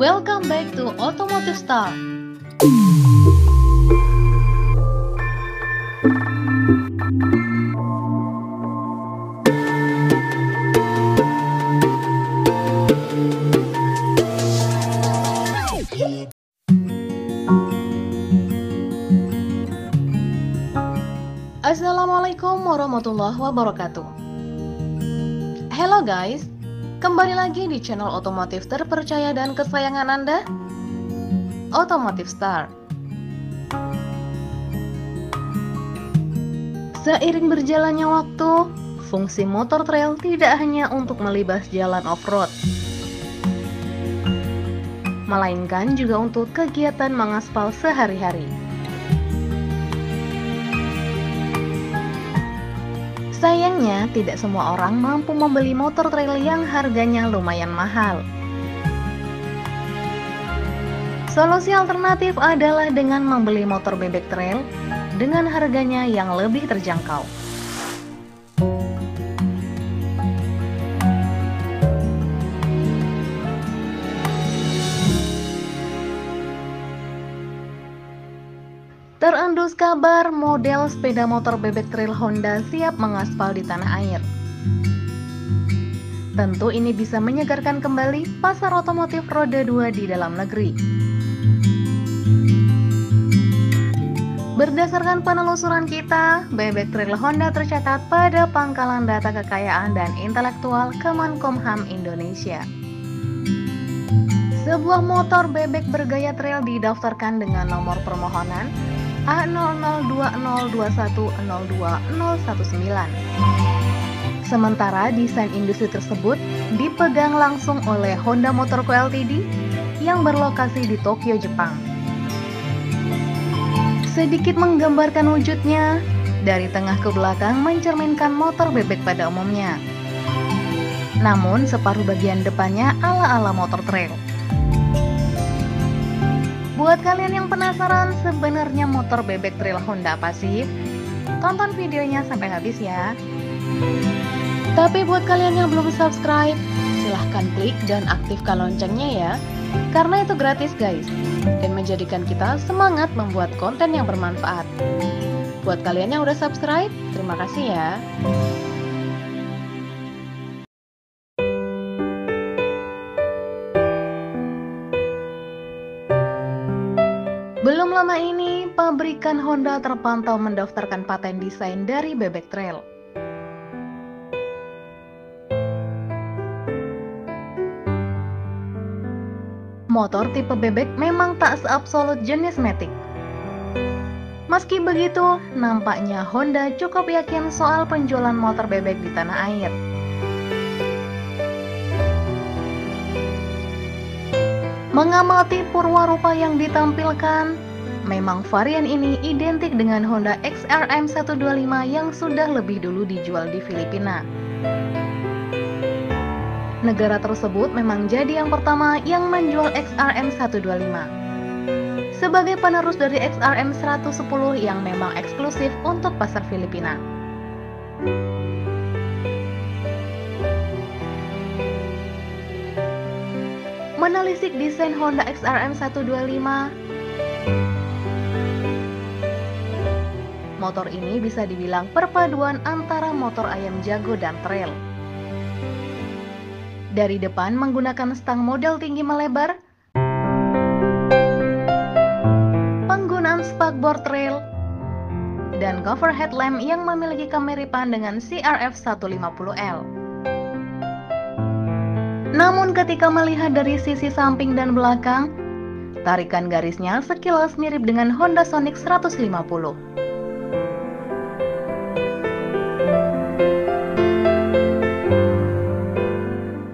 Welcome back to Automotive Star. Assalamualaikum warahmatullahi wabarakatuh. Hello guys, kembali lagi di channel otomotif terpercaya dan kesayangan Anda, Automotive Star. Seiring berjalannya waktu, fungsi motor trail tidak hanya untuk melibas jalan off-road, melainkan juga untuk kegiatan mengaspal sehari-hari. Sayangnya, tidak semua orang mampu membeli motor trail yang harganya lumayan mahal. Solusi alternatif adalah dengan membeli motor bebek trail dengan harganya yang lebih terjangkau. Terendus kabar model sepeda motor bebek trail Honda siap mengaspal di tanah air. Tentu ini bisa menyegarkan kembali pasar otomotif roda 2 di dalam negeri. Berdasarkan penelusuran kita, bebek trail Honda tercatat pada Pangkalan Data Kekayaan dan Intelektual Kemenkumham Indonesia. Sebuah motor bebek bergaya trail didaftarkan dengan nomor permohonan A002021020019. Sementara desain industri tersebut dipegang langsung oleh Honda Motor Co. Ltd yang berlokasi di Tokyo, Jepang. Sedikit menggambarkan wujudnya, dari tengah ke belakang mencerminkan motor bebek pada umumnya. Namun separuh bagian depannya ala-ala motor trail. Buat kalian yang penasaran sebenarnya motor bebek trail Honda apa sih? Tonton videonya sampai habis ya. Tapi buat kalian yang belum subscribe, silahkan klik dan aktifkan loncengnya ya. Karena itu gratis guys, dan menjadikan kita semangat membuat konten yang bermanfaat. Buat kalian yang udah subscribe, terima kasih ya. Belum lama ini, pabrikan Honda terpantau mendaftarkan paten desain dari bebek trail. Motor tipe bebek memang tak seabsolut jenis Matic. Meski begitu, nampaknya Honda cukup yakin soal penjualan motor bebek di tanah air. Mengamati purwarupa yang ditampilkan, memang varian ini identik dengan Honda XRM 125 yang sudah lebih dulu dijual di Filipina. Negara tersebut memang jadi yang pertama yang menjual XRM 125. Sebagai penerus dari XRM 110 yang memang eksklusif untuk pasar Filipina. Menelisik desain Honda XRM 125, motor ini bisa dibilang perpaduan antara motor ayam jago dan trail. Dari depan menggunakan stang model tinggi melebar, penggunaan spakbor trail, dan cover headlamp yang memiliki kemiripan dengan CRF 150L. Namun ketika melihat dari sisi samping dan belakang, tarikan garisnya sekilas mirip dengan Honda Sonic 150.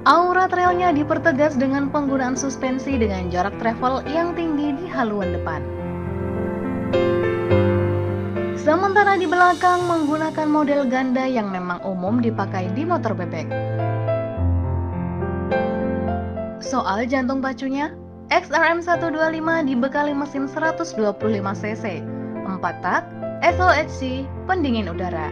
Aura trailnya dipertegas dengan penggunaan suspensi dengan jarak travel yang tinggi di haluan depan. Sementara di belakang menggunakan model ganda yang memang umum dipakai di motor bebek. Soal jantung pacunya, XRM 125 dibekali mesin 125cc, 4 tak, SOHC, pendingin udara.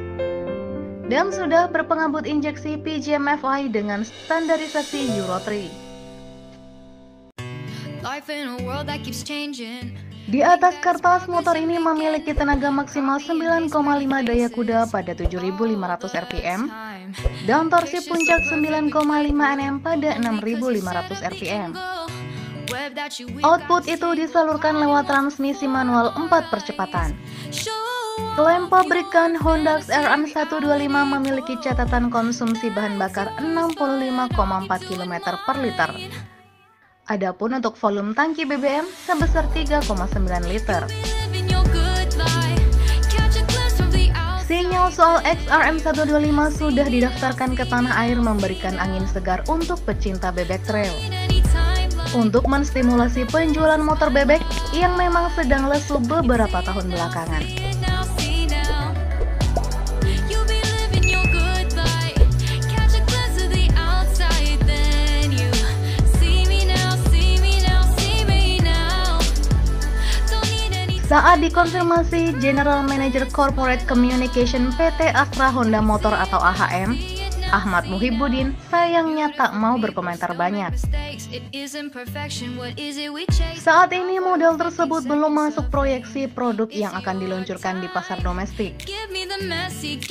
Dan sudah berpengambut injeksi PGM-FI dengan standarisasi Euro 3. Life in a world that keeps changing. Di atas kertas, motor ini memiliki tenaga maksimal 9,5 daya kuda pada 7.500 rpm dan torsi puncak 9,5 Nm pada 6.500 rpm. Output itu disalurkan lewat transmisi manual 4 percepatan. Klaim pabrikan Honda XR125 memiliki catatan konsumsi bahan bakar 65,4 km per liter. Adapun untuk volume tangki BBM sebesar 3,9 liter. Sinyal soal XRM125 sudah didaftarkan ke tanah air memberikan angin segar untuk pecinta bebek trail. Untuk menstimulasi penjualan motor bebek yang memang sedang lesu beberapa tahun belakangan. Saat dikonfirmasi, General Manager Corporate Communication PT Astra Honda Motor atau AHM, Ahmad Muhibbuddin, sayangnya tak mau berkomentar banyak. Saat ini model tersebut belum masuk proyeksi produk yang akan diluncurkan di pasar domestik.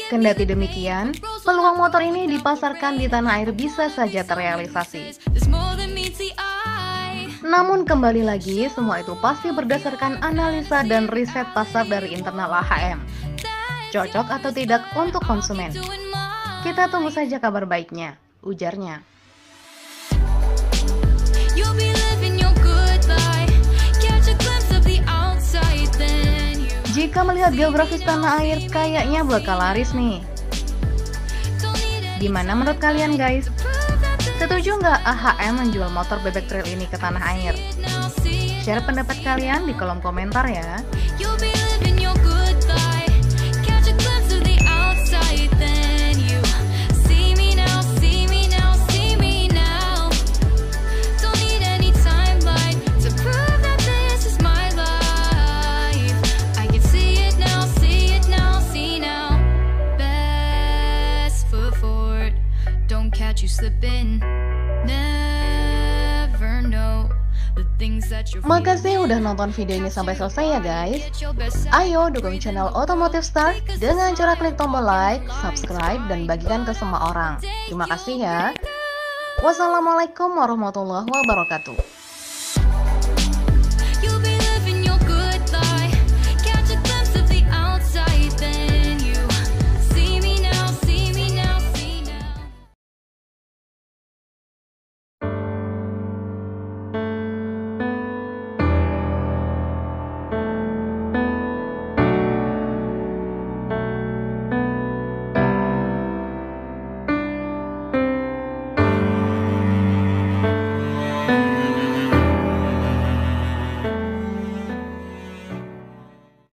Kendati demikian, peluang motor ini dipasarkan di tanah air bisa saja terrealisasi. Namun kembali lagi, semua itu pasti berdasarkan analisa dan riset pasar dari internal AHM. Cocok atau tidak untuk konsumen? Kita tunggu saja kabar baiknya, ujarnya. Jika melihat geografis tanah air, kayaknya bakal laris nih. Gimana menurut kalian guys? Setuju nggak AHM menjual motor bebek trail ini ke tanah air? Share pendapat kalian di kolom komentar ya. Makasih udah nonton video ini sampai selesai ya guys. Ayo dukung channel Otomotif Star dengan cara klik tombol like, subscribe, dan bagikan ke semua orang. Terima kasih ya. Wassalamualaikum warahmatullahi wabarakatuh.